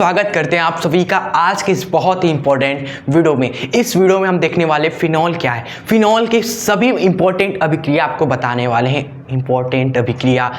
स्वागत करते हैं आप सभी का आज के इस बहुत ही इंपॉर्टेंट वीडियो में। इस वीडियो में हम देखने वाले फिनॉल क्या है, फिनॉल के सभी इंपॉर्टेंट अभिक्रिया आपको बताने वाले हैं। इंपॉर्टेंट अभिक्रिया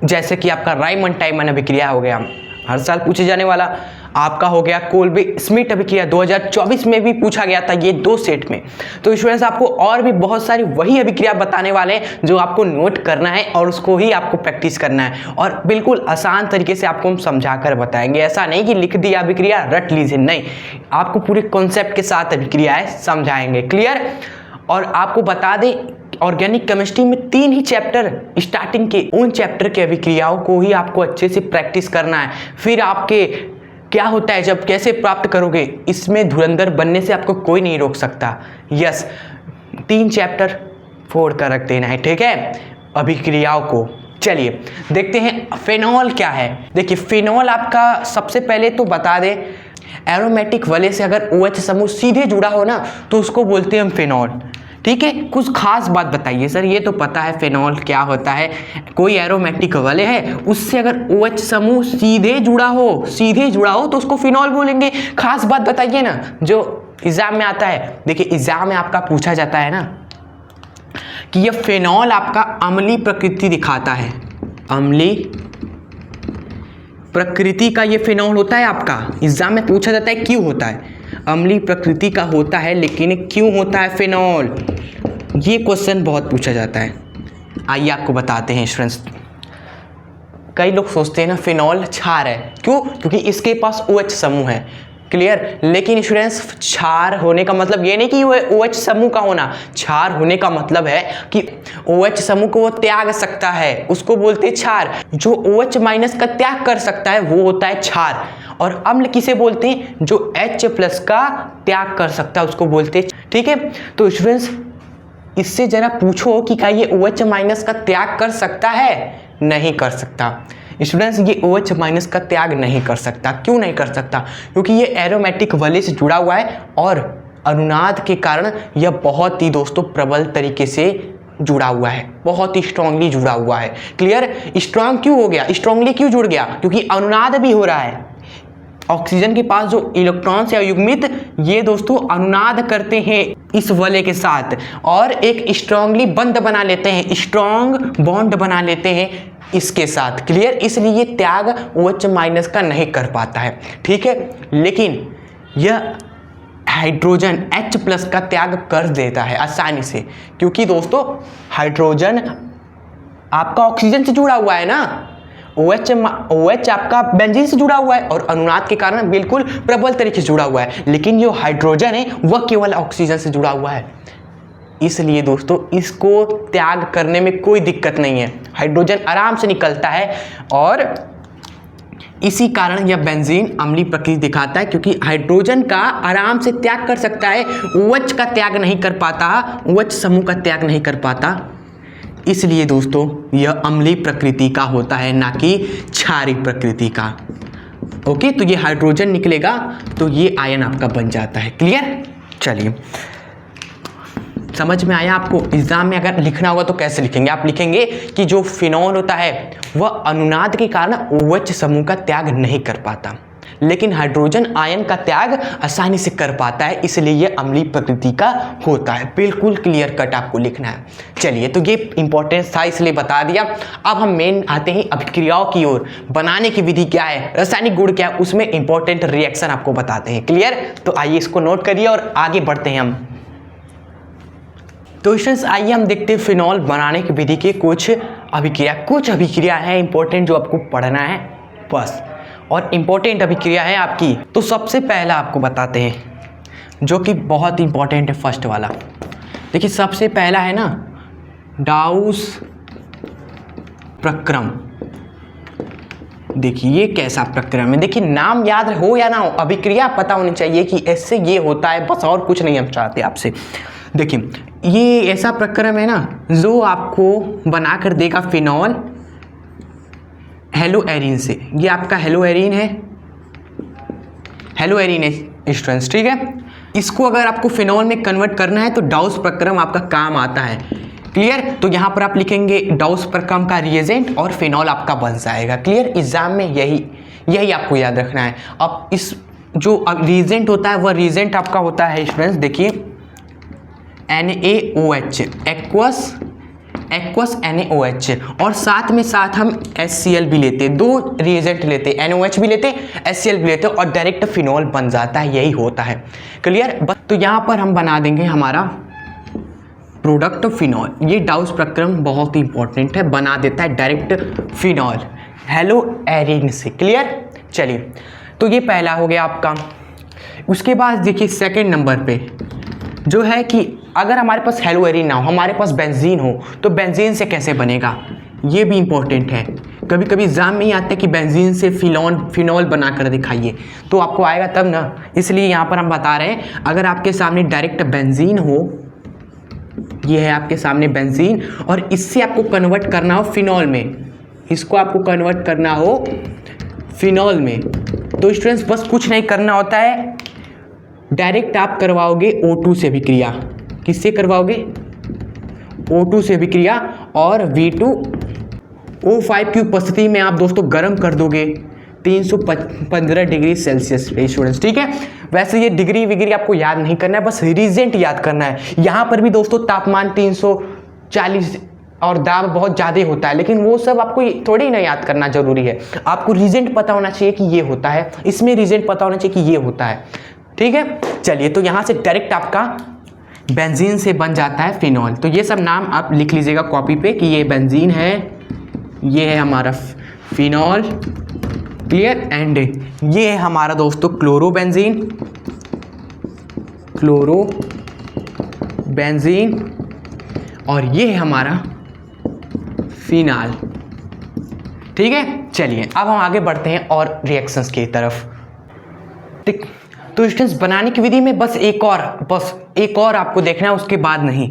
जैसे कि आपका रायमंड टाइमन अभिक्रिया हो गया, हर साल पूछे जाने वाला आपका हो गया कोल्बे स्मिथ अभिक्रिया 2024 में भी पूछा गया था, ये 2 सेट में। तो स्टूडेंट्स आपको और भी बहुत सारी वही अभिक्रिया बताने वाले हैं जो आपको नोट करना है और उसको ही आपको प्रैक्टिस करना है और बिल्कुल आसान तरीके से आपको हम समझा कर बताएंगे। ऐसा नहीं कि लिख दिया अभिक्रिया रट लीजिए, नहीं, आपको पूरे कॉन्सेप्ट के साथ अभिक्रियाएं समझाएंगे। क्लियर? और आपको बता दें ऑर्गेनिक केमिस्ट्री में 3 ही चैप्टर स्टार्टिंग के, उन चैप्टर के अभिक्रियाओं को ही आपको अच्छे से प्रैक्टिस करना है। फिर आपके क्या होता है जब कैसे प्राप्त करोगे, इसमें धुरंधर बनने से आपको कोई नहीं रोक सकता। यस, 3 चैप्टर फोड़ कर रख देना है, ठीक है, अभिक्रियाओं को। चलिए देखते हैं फिनॉल क्या है। देखिए फिनॉल आपका सबसे पहले तो बता दें, एरोमेटिक वाले से अगर OH समूह सीधे जुड़ा हो ना तो उसको बोलते हैं हम फिनॉल। ठीक है, कुछ खास बात बताइए सर, ये तो पता है फिनॉल क्या होता है, कोई एरोमेटिक वाले है उससे अगर OH समूह सीधे जुड़ा हो तो उसको फिनॉल बोलेंगे। खास बात बताइए ना जो एग्जाम में आता है। देखिए एग्जाम में आपका पूछा जाता है ना कि ये फिनॉल आपका अम्लीय प्रकृति दिखाता है, अम्लीय प्रकृति का ये फिनॉल होता है आपका। एग्जाम में पूछा जाता है क्यों होता है, अम्लीय प्रकृति का होता है, लेकिन क्यों होता है फिनॉल, ये क्वेश्चन बहुत पूछा जाता है। आइए आपको बताते हैं स्टूडेंट्स। कई लोग सोचते हैं ना फिनॉल क्षार है, क्यों? क्योंकि इसके पास OH समूह है। क्लियर? लेकिन स्टूडेंट्स क्षार होने का मतलब ये नहीं कि वो OH समूह का होना, क्षार होने का मतलब है कि OH समूह को वो त्याग सकता है, उसको बोलते हैं क्षार। जो OH माइनस का त्याग कर सकता है वो होता है क्षार। और अम्ल किसे बोलते हैं? जो H+ का त्याग कर सकता है उसको बोलते हैं। ठीक है, तो स्टूडेंट्स इससे जरा पूछो कि क्या ये OH माइनस का त्याग कर सकता है? नहीं कर सकता। स्टूडेंट्स ये OH माइनस का त्याग नहीं कर सकता। क्यों नहीं कर सकता? क्योंकि ये एरोमेटिक वलय से जुड़ा हुआ है और अनुनाद के कारण यह बहुत ही दोस्तों प्रबल तरीके से जुड़ा हुआ है, बहुत ही स्ट्रांगली जुड़ा हुआ है। क्लियर? स्ट्रांग क्यों हो गया, स्ट्रांगली क्यों जुड़ गया? क्योंकि अनुनाद भी हो रहा है। ऑक्सीजन के पास जो इलेक्ट्रॉन्स या युग्मित ये दोस्तों अनुनाद करते हैं इस वलय के साथ और एक स्ट्रांगली बंध बना लेते हैं, स्ट्रांग बॉन्ड बना लेते हैं इसके साथ। क्लियर? इसलिए त्याग OH माइनस का नहीं कर पाता है। ठीक है, लेकिन यह हाइड्रोजन H+ का त्याग कर देता है आसानी से, क्योंकि दोस्तों हाइड्रोजन आपका ऑक्सीजन से जुड़ा हुआ है ना, OH आपका बेंजीन से जुड़ा हुआ है और अनुनाद के कारण बिल्कुल प्रबल तरीके से जुड़ा हुआ है। लेकिन जो हाइड्रोजन है वह केवल ऑक्सीजन से जुड़ा हुआ है, इसलिए दोस्तों इसको त्याग करने में कोई दिक्कत नहीं है, हाइड्रोजन आराम से निकलता है और इसी कारण यह बेंजीन अम्लीय प्रकृति दिखाता है, क्योंकि हाइड्रोजन का आराम से त्याग कर सकता है, OH का त्याग नहीं कर पाता, OH समूह का त्याग नहीं कर पाता। इसलिए दोस्तों यह अम्लीय प्रकृति का होता है, ना कि क्षारीय प्रकृति का। ओके, तो ये हाइड्रोजन निकलेगा तो ये आयन आपका बन जाता है। क्लियर? चलिए समझ में आया आपको? एग्जाम में अगर लिखना होगा तो कैसे लिखेंगे? आप लिखेंगे कि जो फिनॉल होता है वह अनुनाद के कारण OH समूह का त्याग नहीं कर पाता, लेकिन हाइड्रोजन आयन का त्याग आसानी से कर पाता है, इसलिए यह अम्लीय प्रकृति का होता है। बिल्कुल क्लियर कट आपको लिखना है। चलिए, तो ये इंपॉर्टेंस था इसलिए बता दिया। अब हम मेन आते हैं अभिक्रियाओं की ओर। बनाने की विधि क्या है, रासायनिक गुण क्या है, उसमें इंपॉर्टेंट रिएक्शन आपको बताते हैं। क्लियर? तो आइए इसको नोट करिए और आगे बढ़ते हैं हम। तो स्टूडेंट्स आइए हम देखते हैं फिनॉल बनाने की विधि के कुछ अभिक्रिया है इंपॉर्टेंट जो आपको पढ़ना है बस, और इंपॉर्टेंट अभिक्रिया है आपकी। तो सबसे पहला आपको बताते हैं जो कि बहुत इंपॉर्टेंट है, फर्स्ट वाला। देखिए सबसे पहला है ना डाउस प्रक्रम। देखिए ये कैसा प्रक्रम है, देखिए नाम याद हो या ना हो, अभिक्रिया पता होनी चाहिए कि ऐसे ये होता है, बस और कुछ नहीं हम चाहते आपसे। देखिए ये ऐसा प्रक्रम है ना जो आपको बना कर देगा फिनॉल हेलो एरीन से। ये आपका हेलो एरीन है स्टूडेंट्स, ठीक है। इसको अगर आपको फिनॉल में कन्वर्ट करना है तो डाउस प्रक्रम आपका काम आता है। क्लियर? तो यहाँ पर आप लिखेंगे डाउस प्रक्रम का रिएजेंट और फिनॉल आपका बन जाएगा। क्लियर? एग्जाम में यही यही आपको याद रखना है। अब इस जो रीजेंट होता है वह रीजेंट आपका होता है स्टूडेंट्स, देखिए NaOH, एक्वस NaOH, और साथ में साथ हम HCl भी लेते हैं, 2 रिएजेंट लेते हैं, NaOH भी लेते हैं, HCl भी लेते हैं, और डायरेक्ट फिनॉल बन जाता है, यही होता है। क्लियर? तो यहाँ पर हम बना देंगे हमारा प्रोडक्ट फिनॉल। ये डाउस प्रक्रम बहुत ही इंपॉर्टेंट है, बना देता है डायरेक्ट फिनॉल हेलो एरिन से। क्लियर? चलिए, तो ये पहला हो गया आपका। उसके बाद देखिए सेकंड नंबर पे जो है कि अगर हमारे पास हेलो एरिन ना हो, हमारे पास बेंजीन हो, तो बेंजीन से कैसे बनेगा, ये भी इंपॉर्टेंट है। कभी कभी एग्जाम में ही आता है कि बेंजीन से फिनॉल बना कर दिखाइए, तो आपको आएगा तब ना, इसलिए यहाँ पर हम बता रहे हैं अगर आपके सामने डायरेक्ट बेंजीन हो, ये है आपके सामने बेंजीन, और इससे आपको कन्वर्ट करना हो फिनॉल में, इसको आपको कन्वर्ट करना हो फिनॉल में, तो स्टूडेंट्स बस कुछ नहीं करना होता है, डायरेक्ट आप करवाओगे O2 से अभिक्रिया। किससे करवाओगे? O2 से अभिक्रिया, और V2O5 की उपस्थिति में आप दोस्तों गर्म कर दोगे 315 डिग्री सेल्सियस पे स्टूडेंट्स। ठीक है? वैसे ये डिग्री विग्री आपको याद नहीं करना है, बस रीजेंट याद करना है। यहाँ पर भी दोस्तों तापमान 340 और दाब बहुत ज़्यादा होता है, लेकिन वो सब आपको थोड़ी ना याद करना जरूरी है, आपको रीजेंट पता होना चाहिए कि ये होता है, इसमें रीजेंट पता होना चाहिए कि ये होता है। ठीक है? चलिए, तो यहाँ से डायरेक्ट आपका बेंजीन से बन जाता है फिनॉल। तो ये सब नाम आप लिख लीजिएगा कॉपी पे कि ये बेंजीन है, ये है हमारा फिनॉल। क्लियर? एंड ये है हमारा दोस्तों क्लोरोबेंजीन, और ये है हमारा फिनाल। ठीक है? चलिए, अब हम आगे बढ़ते हैं और रिएक्शंस की तरफ। ठीक, तो स्टूडेंट्स बनाने की विधि में बस एक और आपको देखना है, उसके बाद नहीं,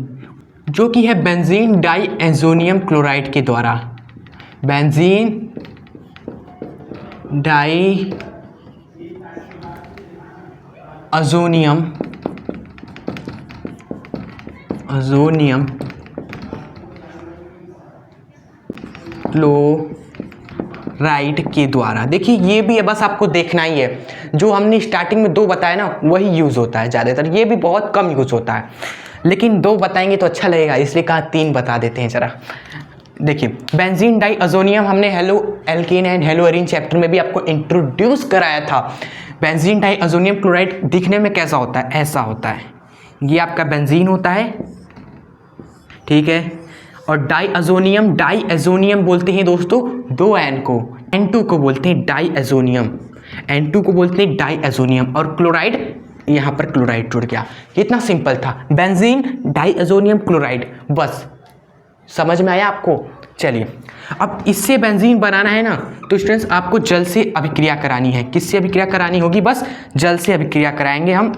जो कि है बेंजीन डाईएज़ोनियम क्लोराइड के द्वारा। बेंजीन डाईएज़ोनियम क्लोराइड के द्वारा। देखिए, ये भी है, बस आपको देखना ही है, जो हमने स्टार्टिंग में 2 बताया ना वही यूज़ होता है ज़्यादातर, ये भी बहुत कम यूज़ होता है, लेकिन 2 बताएंगे तो अच्छा लगेगा, इसलिए कहा 3 बता देते हैं जरा। देखिए, बेंजीन डाईएज़ोनियम हमने halo alkane and hello Erin chapter में भी आपको इंट्रोड्यूस कराया था। बेंजीन डाईएज़ोनियम क्लोराइड दिखने में कैसा होता है? ऐसा होता है, ये आपका बेंजीन होता है। ठीक है? और डाईएज़ोनियम बोलते हैं दोस्तों 2 N को, N2 को बोलते हैं डाईएज़ोनियम, N2 को बोलते हैं डाईएज़ोनियम, और क्लोराइड, यहाँ पर क्लोराइड जुड़ गया। कितना सिंपल था, बेंजीन डाईएज़ोनियम क्लोराइड, बस समझ में आया आपको? चलिए, अब इससे बेंजीन बनाना है ना, तो स्टूडेंट्स आपको जल से अभिक्रिया करानी है। किससे अभिक्रिया करानी होगी? बस जल से अभिक्रिया कराएंगे हम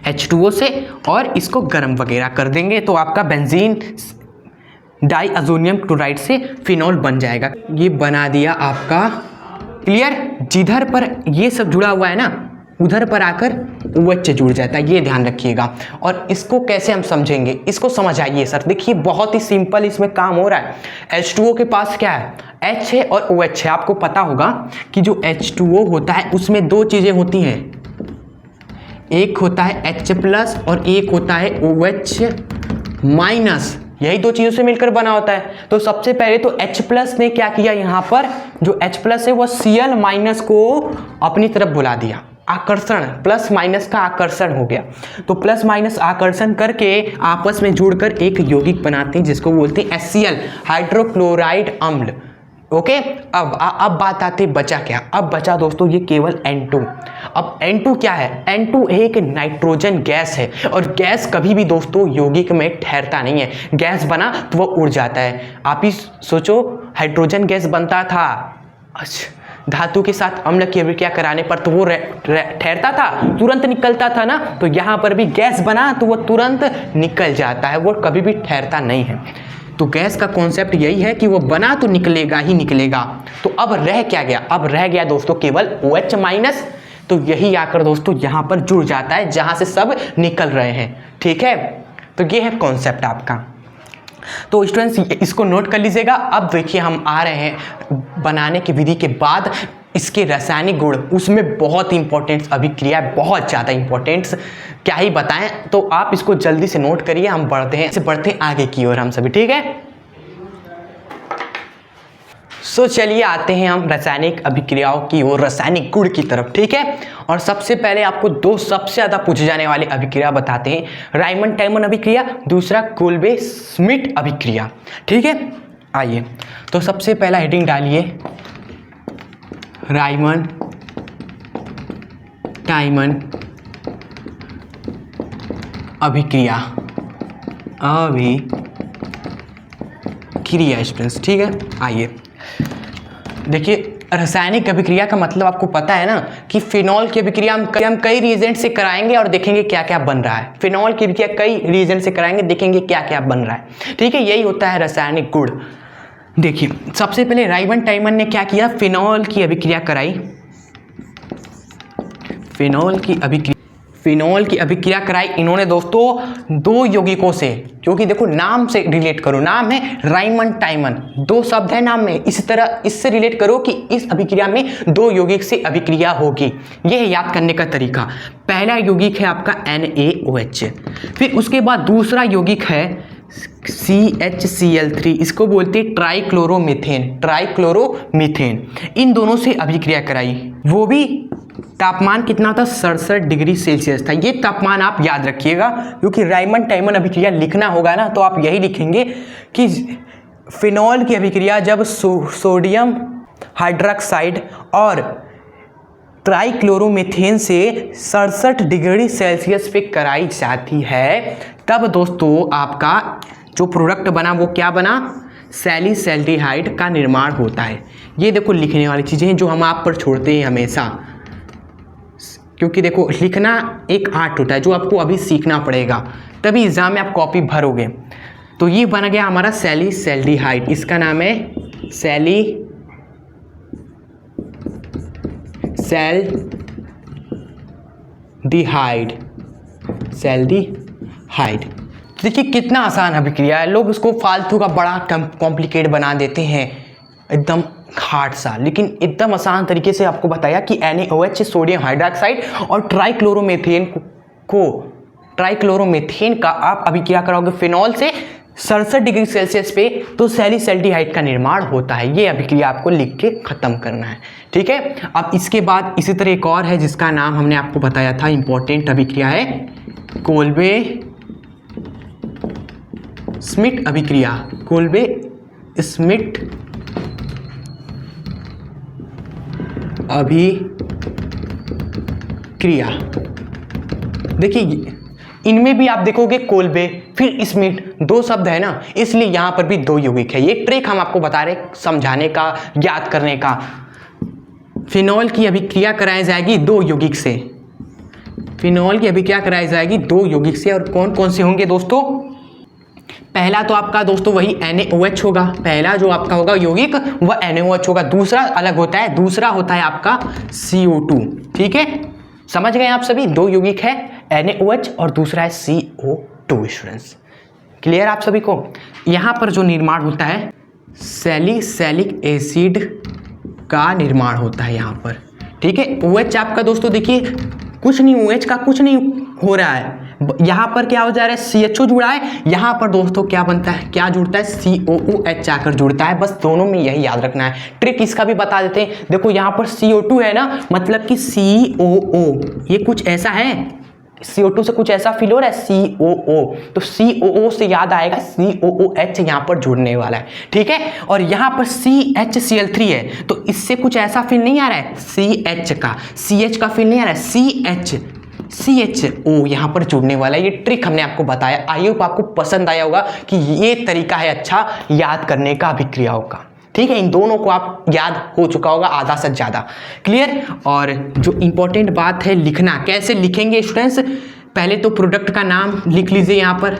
H2O से, और इसको गर्म वगैरह कर देंगे, तो आपका बेंजीन डाईएज़ोनियम क्लोराइड से फिनॉल बन जाएगा। ये बना दिया आपका। क्लियर? जिधर पर ये सब जुड़ा हुआ है ना, उधर पर आकर OH से जुड़ जाता है, ये ध्यान रखिएगा। और इसको कैसे हम समझेंगे, इसको समझ आइए सर। देखिए, बहुत ही सिंपल इसमें काम हो रहा है। H2O के पास क्या है? H है और OH है। आपको पता होगा कि जो H2O होता है उसमें 2 चीज़ें होती हैं, एक होता है H+ और एक होता है OH-, यही 2 चीज़ों से मिलकर बना होता है। तो सबसे पहले तो H+ ने क्या किया, यहाँ पर जो H+ है वो Cl- को अपनी तरफ बुला दिया, आकर्षण, प्लस माइनस का आकर्षण हो गया। तो प्लस माइनस आकर्षण करके आपस में जुड़कर एक यौगिक बनाते हैं जिसको बोलते हैं HCl, हाइड्रोक्लोराइड अम्ल। ओके, अब बात आती है बचा क्या? अब बचा दोस्तों ये केवल N2। अब N2 क्या है? N2 एक नाइट्रोजन गैस है, और गैस कभी भी दोस्तों यौगिक में ठहरता नहीं है। गैस बना तो वो उड़ जाता है। आप ही सोचो, हाइड्रोजन गैस बनता था, धातु के साथ अम्ल की अभिक्रिया कराने पर तो वो ठहरता था, तुरंत निकलता था ना। तो यहाँ पर भी गैस बना तो वो तुरंत निकल जाता है, वो कभी भी ठहरता नहीं है। तो गैस का कॉन्सेप्ट यही है कि वो बना तो निकलेगा ही निकलेगा। तो अब रह क्या गया? अब रह गया दोस्तों केवल OH-। तो यही आकर दोस्तों यहाँ पर जुड़ जाता है जहाँ से सब निकल रहे हैं। ठीक है? तो ये है कॉन्सेप्ट आपका। तो स्टूडेंट्स इसको नोट कर लीजिएगा। अब देखिए, हम आ रहे हैं बनाने की विधि के बाद इसके रासायनिक गुण, उसमें बहुत इंपॉर्टेंस अभिक्रिया है, बहुत ज़्यादा इंपॉर्टेंस, क्या ही बताएं। तो आप इसको जल्दी से नोट करिए, हम बढ़ते हैं आगे की ओर हम सभी, ठीक है। सो चलिए आते हैं हम रासायनिक अभिक्रियाओं की ओर, रासायनिक गुण की तरफ, ठीक है। और सबसे पहले आपको दो सबसे ज़्यादा पूछे जाने वाले अभिक्रिया बताते हैं, रायमंड टाइमन अभिक्रिया, दूसरा कोल्बे श्मिट अभिक्रिया, ठीक है। आइए तो सबसे पहला हेडिंग डालिए, रायमंड टाइमन अभिक्रिया, स्टूडेंट्स, ठीक है। आइए देखिए, रासायनिक अभिक्रिया का मतलब आपको पता है ना कि फिनॉल की अभिक्रिया हम कई रिएजेंट से कराएंगे और देखेंगे क्या क्या बन रहा है। फिनॉल की अभिक्रिया कई रिएजेंट से कराएंगे, देखेंगे क्या क्या बन रहा है, ठीक है। यही होता है रासायनिक गुण। देखिए सबसे पहले रायमंड टाइमन ने क्या किया, फिनॉल की अभिक्रिया कराई, फिनॉल की अभिक्रिया कराई इन्होंने दोस्तों दो यौगिकों से, क्योंकि देखो नाम से रिलेट करो, नाम है रायमंड टाइमन, दो शब्द है नाम में, इसी तरह इससे रिलेट करो कि इस अभिक्रिया में दो यौगिक से अभिक्रिया होगी। यह है याद करने का तरीका। पहला यौगिक है आपका NaOH, फिर उसके बाद दूसरा यौगिक है CHCl3, इसको बोलते हैं ट्राइक्लोरोमीथेन। इन दोनों से अभिक्रिया कराई, वो भी तापमान कितना था, 67 डिग्री सेल्सियस था। ये तापमान आप याद रखिएगा, क्योंकि रायमंड टाइमन अभिक्रिया लिखना होगा ना तो आप यही लिखेंगे कि फिनॉल की अभिक्रिया जब सोडियम हाइड्रोक्साइड और ट्राइक्लोरोमीथेन से 67 डिग्री सेल्सियस पे कराई जाती है, तब दोस्तों आपका जो प्रोडक्ट बना वो क्या बना, सैलिसैल्डिहाइड का निर्माण होता है। ये देखो लिखने वाली चीज़ें हैं जो हम आप पर छोड़ते हैं हमेशा, क्योंकि देखो लिखना एक आर्ट होता है जो आपको अभी सीखना पड़ेगा, तभी एग्जाम में आप कॉपी भरोगे। तो ये बन गया हमारा सैलिसैल्डिहाइड, इसका नाम है सैल्डिहाइड। देखिए कितना आसान अभिक्रिया है, लोग इसको फालतू का बड़ा कॉम्प्लिकेट बना देते हैं, एकदम हार्ड सा, लेकिन एकदम आसान तरीके से आपको बताया कि NaOH सोडियम हाइड्रोक्साइड और ट्राइक्लोरोमीथेन का आप अभिक्रिया कराओगे फिनॉल से 67 डिग्री सेल्सियस पे, तो सैलिसैल्डिहाइड का निर्माण होता है। ये अभिक्रिया आपको लिख के खत्म करना है, ठीक है। अब इसके बाद इसी तरह एक और है जिसका नाम हमने आपको बताया था, इंपॉर्टेंट अभिक्रिया है कोल्बे श्मिट अभिक्रिया, कोल्बे श्मिट अभिक्रिया। देखिए इनमें भी आप देखोगे कोल्बे फिर श्मिट, दो शब्द है ना, इसलिए यहां पर भी दो यौगिक है। ये ट्रिक हम आपको बता रहे समझाने का, याद करने का। फिनॉल की अभिक्रिया कराई जाएगी दो यौगिक से, फिनॉल की अभिक्रिया कराई जाएगी दो यौगिक से, और कौन कौन से होंगे दोस्तों, पहला तो आपका दोस्तों वही NaOH होगा, पहला जो आपका होगा यौगिक वह NaOH होगा, दूसरा अलग होता है, दूसरा होता है आपका CO2, ठीक है। समझ गए आप सभी, दो यौगिक है NaOH और दूसरा है CO2 स्टूडेंट्स, क्लियर आप सभी को। यहाँ पर जो निर्माण होता है सैलिसिलिक एसिड का निर्माण होता है यहाँ पर, ठीक है। OH आपका दोस्तों देखिए कुछ नहीं, OH का कुछ नहीं हो रहा है, यहाँ पर क्या हो जा रहा है, CHO जुड़ा है, यहाँ पर दोस्तों क्या बनता है, क्या जुड़ता है, COOH आकर जुड़ता है। बस दोनों में यही याद रखना है। ट्रिक इसका भी बता देते हैं, देखो यहाँ पर CO2 है ना, मतलब कि COO, ये कुछ ऐसा है, CO2 से कुछ ऐसा फील हो रहा है, COO, तो COO से याद आएगा COOH यहाँ पर जुड़ने वाला है, ठीक है। और यहाँ पर CHCl3 है, तो इससे कुछ ऐसा फील नहीं आ रहा है, CH का फील नहीं आ रहा है, CHO यहाँ पर जुड़ने वाला है। ये ट्रिक हमने आपको बताया, आई होप आपको पसंद आया होगा कि ये तरीका है अच्छा याद करने का अभिक्रियाओं का, ठीक है। इन दोनों को आप याद हो चुका होगा आधा से ज़्यादा, क्लियर। और जो इम्पोर्टेंट बात है लिखना, कैसे लिखेंगे स्टूडेंट्स, पहले तो प्रोडक्ट का नाम लिख लीजिए, यहाँ पर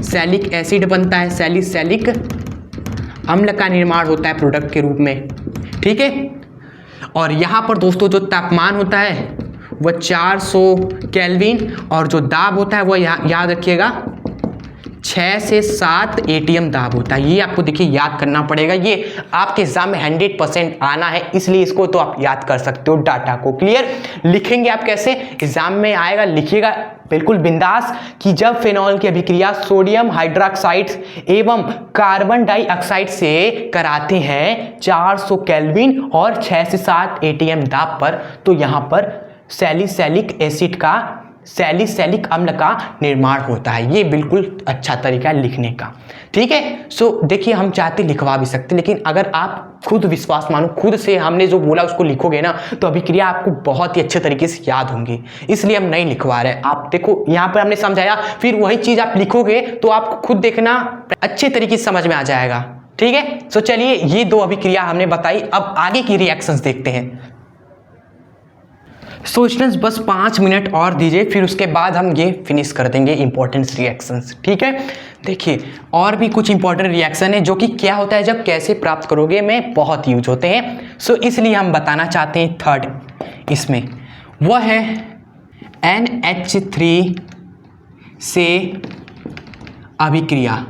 सैलिक एसिड बनता है, सैलिसिलिक अम्ल का निर्माण होता है प्रोडक्ट के रूप में, ठीक है। और यहाँ पर दोस्तों जो तापमान होता है वह 400 केल्विन, और जो दाब होता है वह याद रखिएगा 6 से 7 एटीएम दाब होता है। ये आपको देखिए याद करना पड़ेगा, ये आपके एग्जाम में 100% आना है, इसलिए इसको तो आप याद कर सकते हो डाटा को। क्लियर? लिखेंगे आप कैसे, एग्जाम में आएगा, लिखिएगा बिल्कुल बिंदास कि जब फिनॉल की अभिक्रिया सोडियम हाइड्रोक्साइड एवं कार्बन डाइऑक्साइड से कराते हैं 400 केल्विन और 6 से 7 एटीएम दाब पर, तो यहाँ पर सैलिसिलिक अम्ल का निर्माण होता है। ये बिल्कुल अच्छा तरीका है लिखने का। ठीक है, सो देखिए हम चाहते लिखवा भी सकते, लेकिन अगर आप खुद विश्वास मानो, खुद से हमने जो बोला उसको लिखोगे ना, तो अभिक्रिया आपको बहुत ही अच्छे तरीके से याद होंगी, इसलिए हम नहीं लिखवा रहे। आप देखो यहाँ पर हमने समझाया, फिर वही चीज आप लिखोगे तो आपको खुद देखना अच्छे तरीके से समझ में आ जाएगा। ठीक है, सो चलिए ये 2 अभिक्रिया हमने बताई, अब आगे की रिएक्शंस देखते हैं। सो स्टूडेंट्स बस 5 मिनट और दीजिए, फिर उसके बाद हम ये फिनिश कर देंगे इंपॉर्टेंट रिएक्शंस। ठीक है, देखिए और भी कुछ इंपॉर्टेंट रिएक्शन है जो कि क्या होता है, जब कैसे प्राप्त करोगे में बहुत यूज होते हैं। सो इसलिए हम बताना चाहते हैं थर्ड इसमें, वह है NH3 से अभिक्रिया।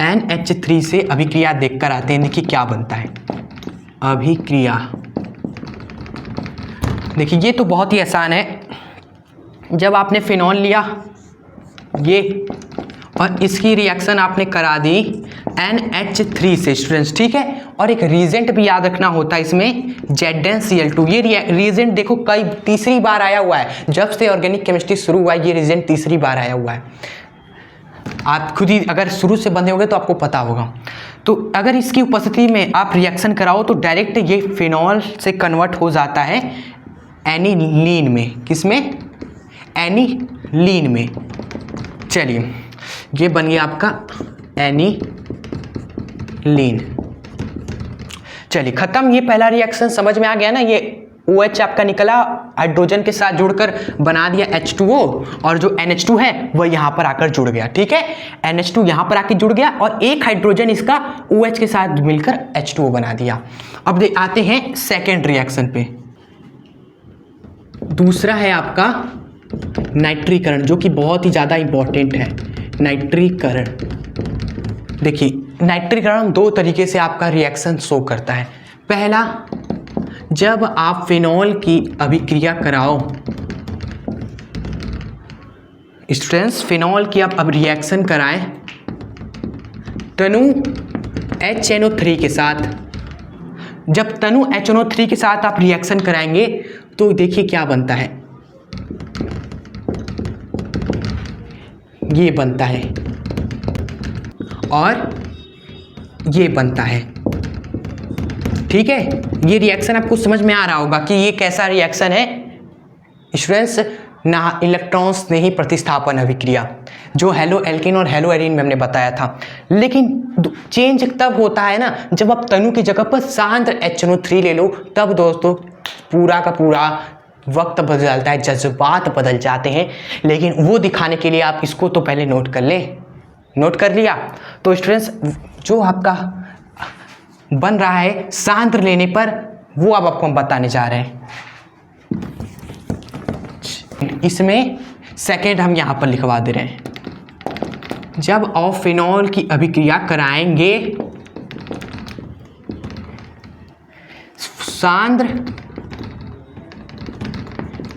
NH3 से अभिक्रिया देखकर आते हैं। देखिए क्या बनता है अभिक्रिया। देखिए ये तो बहुत ही आसान है, जब आपने फिनॉल लिया ये और इसकी रिएक्शन आपने करा दी NH3 से स्टूडेंट्स। ठीक है, और एक रीजेंट भी याद रखना होता है इसमें ZnCl2। ये रीजेंट देखो कई तीसरी बार आया हुआ है, जब से ऑर्गेनिक केमिस्ट्री शुरू हुआ है ये रीजेंट तीसरी बार आया हुआ है। आप खुद ही अगर शुरू से बंधे होंगे तो आपको पता होगा। तो अगर इसकी उपस्थिति में आप रिएक्शन कराओ तो डायरेक्ट ये फिनॉल से कन्वर्ट हो जाता है एनिलीन में। किसमें? एनिलीन में। चलिए ये बन गया आपका एनिलीन। चलिए खत्म, ये पहला रिएक्शन समझ में आ गया ना। ये OH आपका निकला, हाइड्रोजन के साथ जुड़कर बना दिया H2O, और जो NH2 है वह यहाँ पर आकर जुड़ गया। ठीक है, NH2 यहाँ पर आकर जुड़ गया और एक हाइड्रोजन इसका OH के साथ मिलकर H2O बना दिया। अब आते हैं सेकेंड रिएक्शन पे। दूसरा है आपका नाइट्रीकरण, जो कि बहुत ही ज़्यादा इंपॉर्टेंट है। नाइट्रीकरण, देखिए नाइट्रीकरण 2 तरीके से आपका रिएक्शन शो करता है। पहला, जब आप फिनॉल की अभिक्रिया कराओ स्टूडेंट्स, फिनॉल की आप अब रिएक्शन कराएं तनु HNO3 के साथ। जब तनु HNO3 के साथ आप रिएक्शन कराएंगे तो देखिए क्या बनता है, ये बनता है और ये बनता है। ठीक है, ये रिएक्शन आपको समझ में आ रहा होगा कि ये कैसा रिएक्शन है स्टूडेंट्स। ना इलेक्ट्रॉन्स नहीं प्रतिस्थापन अभिक्रिया, जो हेलो एल्केन और हेलो एरीन में हमने बताया था। लेकिन चेंज तब होता है ना जब आप तनु की जगह पर सांद्र HNO3 ले लो, तब दोस्तों पूरा का पूरा वक्त बदल जाता है, जज्बात बदल जाते हैं। लेकिन वो दिखाने के लिए आप इसको तो पहले नोट कर लें। नोट कर लिया तो स्टूडेंट्स जो आपका बन रहा है सांद्र लेने पर, वो अब आपको हम बताने जा रहे हैं। इसमें सेकेंड हम यहाँ पर लिखवा दे रहे हैं। जब आप फिनॉल की अभिक्रिया कराएंगे सांद्र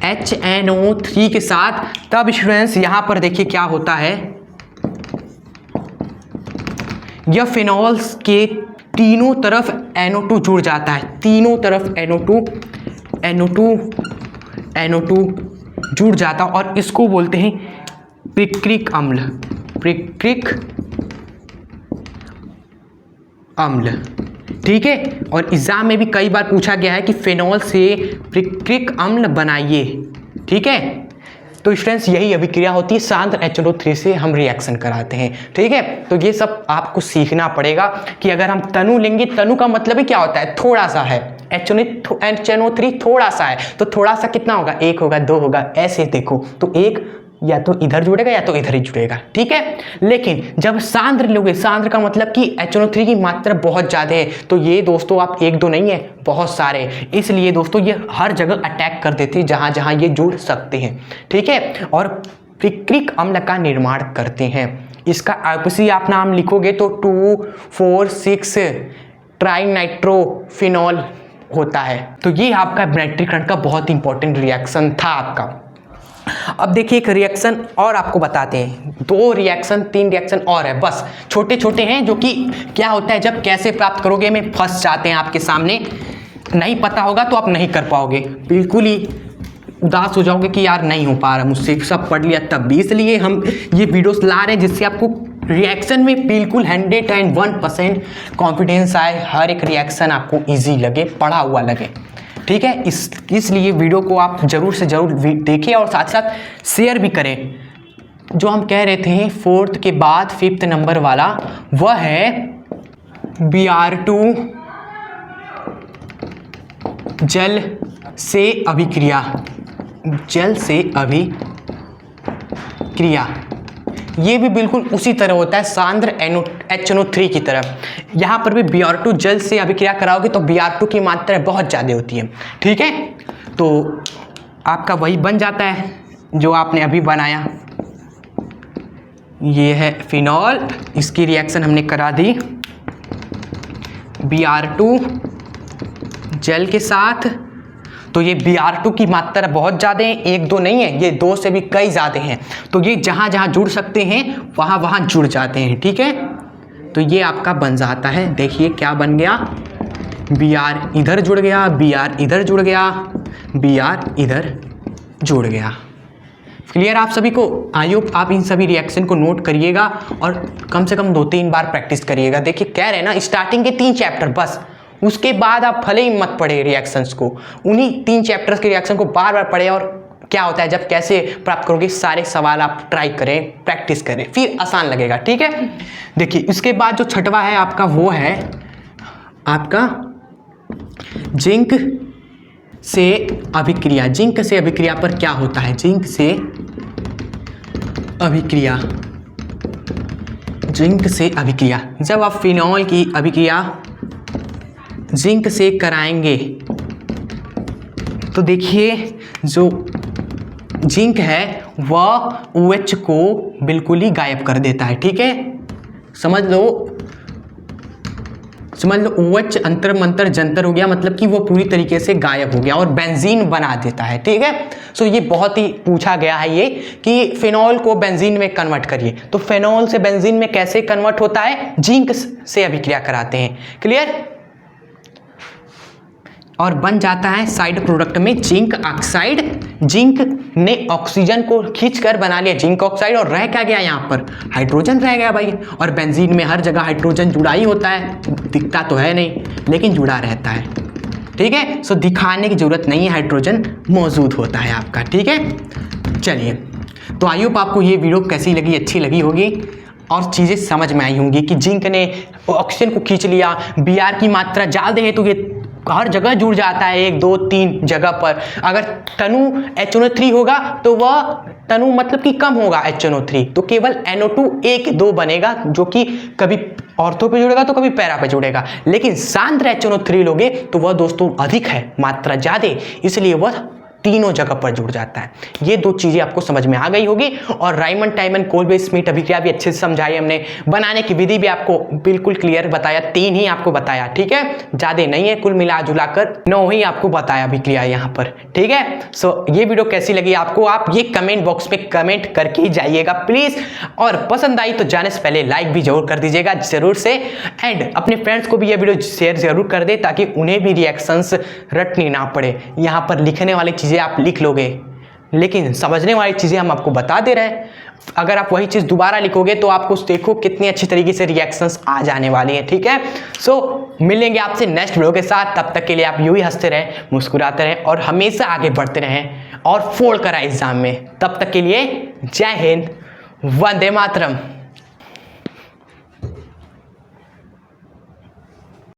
HNO3 के साथ, तब स्टूडेंट्स यहाँ पर देखिए क्या होता है, यह फिनॉल्स के तीनों तरफ NO2 जुड़ जाता है। तीनों तरफ NO2 जुड़ जाता और इसको बोलते हैं प्रिक्रिक अम्ल। प्रिक्रिक अम्ल, ठीक है। और एग्जाम में भी कई बार पूछा गया है कि फिनॉल से प्रिक्रिक अम्ल बनाइए, ठीक है। तो स्टूडेंट्स यही अभिक्रिया होती है, सांद्र HNO3 से हम रिएक्शन कराते हैं, ठीक है। तो ये सब आपको सीखना पड़ेगा कि अगर हम तनु लेंगे, तनु का मतलब ही क्या होता है, थोड़ा सा है। HNO3 थोड़ा सा है, तो थोड़ा सा कितना होगा, 1 होगा, 2 होगा, ऐसे देखो। तो एक या तो इधर जुड़ेगा या तो इधर ही जुड़ेगा, ठीक है। लेकिन जब सांद्र लोगे, सांद्र का मतलब कि HNO3 की मात्रा बहुत ज़्यादा है, तो ये दोस्तों आप 1-2 नहीं है, बहुत सारे। इसलिए दोस्तों ये हर जगह अटैक कर देते हैं जहाँ जहाँ ये जुड़ सकते हैं, ठीक है। और प्रिक्रिक अम्ल का निर्माण करते हैं। इसका आपसी आप नाम लिखोगे तो 2,4,6 ट्राइनाइट्रोफिनॉल होता है। तो ये आपका नाइट्रीकरण का बहुत इंपॉर्टेंट रिएक्शन था आपका। अब देखिए एक रिएक्शन और आपको बताते हैं, 2 रिएक्शन 3 रिएक्शन और है, बस छोटे छोटे हैं जो कि क्या होता है जब कैसे प्राप्त करोगे में फंस जाते हैं आपके सामने। नहीं पता होगा तो आप नहीं कर पाओगे, बिल्कुल ही उदास हो जाओगे कि यार नहीं हो पा रहा मुझसे, सब पढ़ लिया तब भी। इसलिए हम ये वीडियोस ला रहे हैं जिससे आपको रिएक्शन में बिल्कुल 101% कॉन्फिडेंस आए, हर एक रिएक्शन आपको ईजी लगे, पढ़ा हुआ लगे, ठीक है। इसलिए वीडियो को आप ज़रूर से ज़रूर देखें और साथ साथ शेयर भी करें। जो हम कह रहे थे 4th के बाद 5th नंबर वाला, वह है Br2 जल से अभिक्रिया, जल से अभिक्रिया ये भी बिल्कुल उसी तरह होता है सांद्र HNO3 की तरह। यहाँ पर भी Br2 जल से अभिक्रिया कराओगे तो Br2 की मात्रा बहुत ज़्यादा होती है, ठीक है। तो आपका वही बन जाता है जो आपने अभी बनाया। ये है फिनॉल, इसकी रिएक्शन हमने करा दी Br2 जल के साथ। तो ये Br2 की मात्रा बहुत ज़्यादा है, 1-2 नहीं है, ये 2 से भी कई ज़्यादा हैं। तो ये जहाँ जहाँ जुड़ सकते हैं वहाँ वहाँ जुड़ जाते हैं, ठीक है। तो ये आपका बन जाता है, देखिए क्या बन गया, Br इधर जुड़ गया, Br इधर जुड़ गया, Br इधर जुड़ गया। क्लियर आप सभी को? आई होप आप इन सभी रिएक्शन को नोट करिएगा और कम से कम 2-3 बार प्रैक्टिस करिएगा। देखिए कह रहे हैं ना, स्टार्टिंग के 3 चैप्टर बस, उसके बाद आप भले ही मत पढ़े रिएक्शंस को, उन्हीं 3 चैप्टर्स के रिएक्शन को बार बार पढ़े। और क्या होता है जब कैसे प्राप्त करोगे, सारे सवाल आप ट्राई करें, प्रैक्टिस करें, फिर आसान लगेगा, ठीक है। देखिए इसके बाद जो छठवा है आपका, वो है आपका जिंक से अभिक्रिया। जिंक से अभिक्रिया पर क्या होता है, जिंक से अभिक्रिया, जिंक से अभिक्रिया, जब आप फिनॉल की अभिक्रिया जिंक से कराएंगे तो देखिए जो जिंक है वह OH को बिल्कुल ही गायब कर देता है, ठीक है। समझ लो OH अंतर मंतर जंतर हो गया, मतलब कि वो पूरी तरीके से गायब हो गया और बेंजीन बना देता है, ठीक है। सो ये बहुत ही पूछा गया है ये कि फिनॉल को बेंजीन में कन्वर्ट करिए। तो फिनॉल से बेंजीन में कैसे कन्वर्ट होता है, जिंक से अभिक्रिया कराते हैं, क्लियर। और बन जाता है साइड प्रोडक्ट में जिंक ऑक्साइड। जिंक ने ऑक्सीजन को खींचकर बना लिया जिंक ऑक्साइड, और रह क्या गया यहाँ पर, हाइड्रोजन रह गया भाई। और बेंजीन में हर जगह हाइड्रोजन जुड़ा ही होता है, दिखता तो है नहीं लेकिन जुड़ा रहता है, ठीक है। सो दिखाने की जरूरत नहीं है, हाइड्रोजन मौजूद होता है आपका, ठीक है। चलिए, तो आई होप आपको ये वीडियो कैसी लगी, अच्छी लगी होगी और चीज़ें समझ में आई होंगी कि जिंक ने ऑक्सीजन को खींच लिया, Br की मात्रा ज़्यादा है तो ये हर जगह जुड़ जाता है, 1 2 3 जगह पर। अगर तनु HNO3 होगा तो वह तनु मतलब कि कम होगा HNO3, तो केवल NO2 1-2 बनेगा, जो कि कभी ऑर्थो पे जुड़ेगा तो कभी पैरा पे जुड़ेगा। लेकिन सांद्र HNO3 लोगे तो वह दोस्तों अधिक है, मात्रा ज़्यादा, इसलिए वह तीनों जगह पर जुड़ जाता है। ये 2 चीज़ें आपको समझ में आ गई होगी। और राइमंड टाइमन कोल्बे स्मिथ अभिक्रिया भी अच्छे से समझाई हमने, बनाने की विधि भी आपको बिल्कुल क्लियर बताया, 3 ही आपको बताया, ठीक है, ज़्यादा नहीं है, कुल मिला जुलाकर 9 ही आपको बताया अभिक्रिया यहाँ पर, ठीक है। सो ये वीडियो कैसी लगी आपको, आप ये कमेंट बॉक्स में कमेंट करके ही जाइएगा प्लीज़। और पसंद आई तो जाने से पहले लाइक भी जरूर कर दीजिएगा जरूर से, एंड अपने फ्रेंड्स को भी ये वीडियो शेयर जरूर कर दे ताकि उन्हें भी रिएक्शंस रटनी ना पड़े। यहाँ पर लिखने वाली चीज़ें आप लिख लोगे लेकिन समझने वाली चीज़ें हम आपको बता दे रहे हैं। अगर आप वही चीज़ दोबारा लिखोगे तो आपको देखो कितनी अच्छी तरीके से रिएक्शंस आ जाने वाली हैं, ठीक है। सो मिलेंगे आपसे नेक्स्ट वीडियो के साथ, तब तक के लिए आप यूं ही हंसते रहें, मुस्कुराते रहें और हमेशा आगे बढ़ते रहें और फोड़ कर आए एग्जाम में। तब तक के लिए जय हिंद, वंदे मातरम।